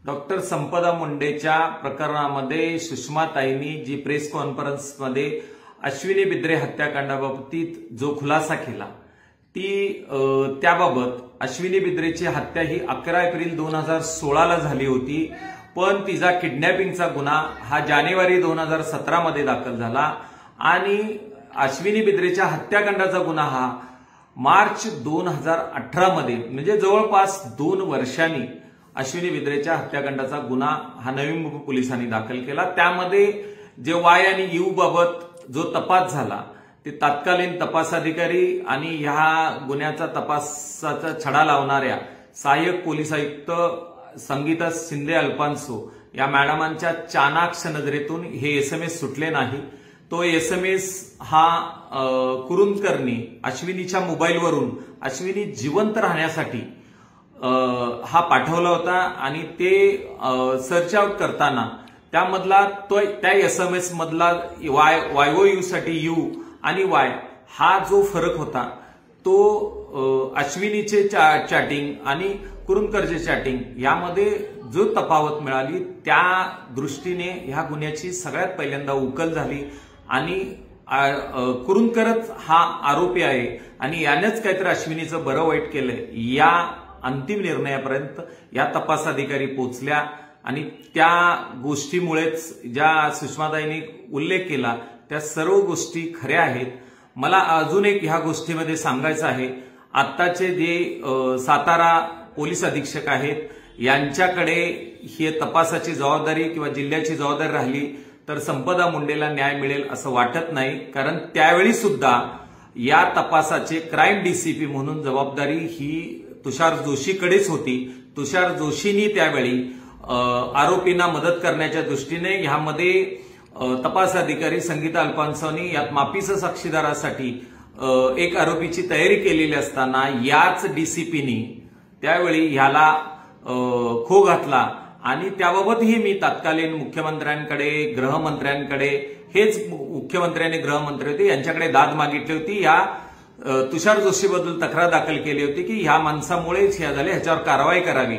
Doctor संपदा मुंडेच्या प्रकरणामध्ये सुषमाताईंनी जी press कॉन्फरन्समध्ये अश्विनी बिद्रे हत्याकांडाबाबतीत जो खुलासा केला त्याबाबत अश्विनी बिद्रेची हत्या ही 11 एप्रिल 2016 ला झाली होती, पण तिचा किडनॅपिंगचा गुन्हा हा जानेवारी 2017 मध्ये दाखल झाला आणि अश्विनी बिद्रेच्या हत्याकांडाचा गुन्हा हा मार्च 2018 मध्ये म्हणजे जवळपास 2 वर्षांनी अश्विनी बिद्रेच्या हत्याकांडाचा गुन्हा हा नवी मुंबई पोलिसांनी दाखल केला। त्यामध्ये जे वाय आणि यू बाबत जो तपास झाला ते तत्कालीन तपास अधिकारी आणि ह्या गुन्ह्याचा तपासाचा छडा लावणाऱ्या सहाय्यक पोलीस आयुक्त संगीता शिंदे अल्फान्सो या मॅडमांच्या चाणाक्ष नजरेतून हे एसएमएस सुटले नाही। तो एसएमएस हा कुरुंदकरनी अश्विनीच्या मोबाईलवरून अश्विनी जिवंत राहण्यासाठी हा पाठवला होता आणि ते सर्च आउट करताना त्यामधला त्या एसएमएस मधला वायओयू साठी यू आणि वाय हा जो फरक होता तो अश्विनीचे चॅटिंग आणि कुरुंदकरचे चॅटिंग यामध्ये जो तफावत मिळाली त्या दृष्टीने ह्या गुन्ह्याची सगळ्यात पहिल्यांदा उकल झाली आणि कुरुंदकरच हा आरोपी आहे आणि यानेच काहीतरी अश्विनीचं बरं वाईट केलंय या अंतिम निर्णयापर्यंत या तपास अधिकारी पोहोचल्या आणि त्या गोष्टीमुळेच ज्या सुषमाताईंनी उल्लेख केला त्या सर्व गोष्टी खऱ्या आहेत। मला अजून एक ह्या गोष्टीमध्ये सांगायचं आहे, आत्ताचे जे सातारा पोलीस अधीक्षक आहेत यांच्याकडे ही तपासाची जबाबदारी किंवा जिल्ह्याची जबाबदारी राहिली तर संपदा मुंडेला न्याय मिळेल असं वाटत नाही, कारण त्यावेळी सुद्धा या तपासाचे क्राईम डीसीपी म्हणून जबाबदारी ही तुषार जोशीकडेच होती। तुषार जोशींनी त्यावेळी आरोपींना मदत करण्याच्या दृष्टीने ह्यामध्ये तपास अधिकारी संगीता अल्फान्सोनी यात माफीच्या साक्षीदारासाठी एक आरोपीची तयारी केलेली असताना याच डीसीपीनी त्यावेळी ह्याला खो घातला आणि त्याबाबतही मी तत्कालीन मुख्यमंत्र्यांकडे गृहमंत्र्यांकडे हेच मुख्यमंत्र्यांनी गृहमंत्री होते यांच्याकडे दाद मागितली होती। या तुषार जोशीबद्दल तक्रार दाखल केली होती की ह्या माणसामुळेच ह्या झाले, ह्याच्यावर कारवाई करावी।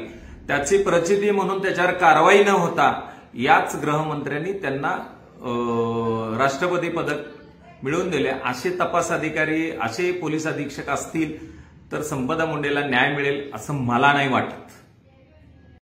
त्याची प्रचिती म्हणून त्याच्यावर कारवाई न होता याच गृहमंत्र्यांनी त्यांना राष्ट्रपती पदक मिळवून दिले। असे तपास अधिकारी असे पोलीस अधीक्षक असतील तर संपदा मुंडेला न्याय मिळेल असं मला नाही वाटत।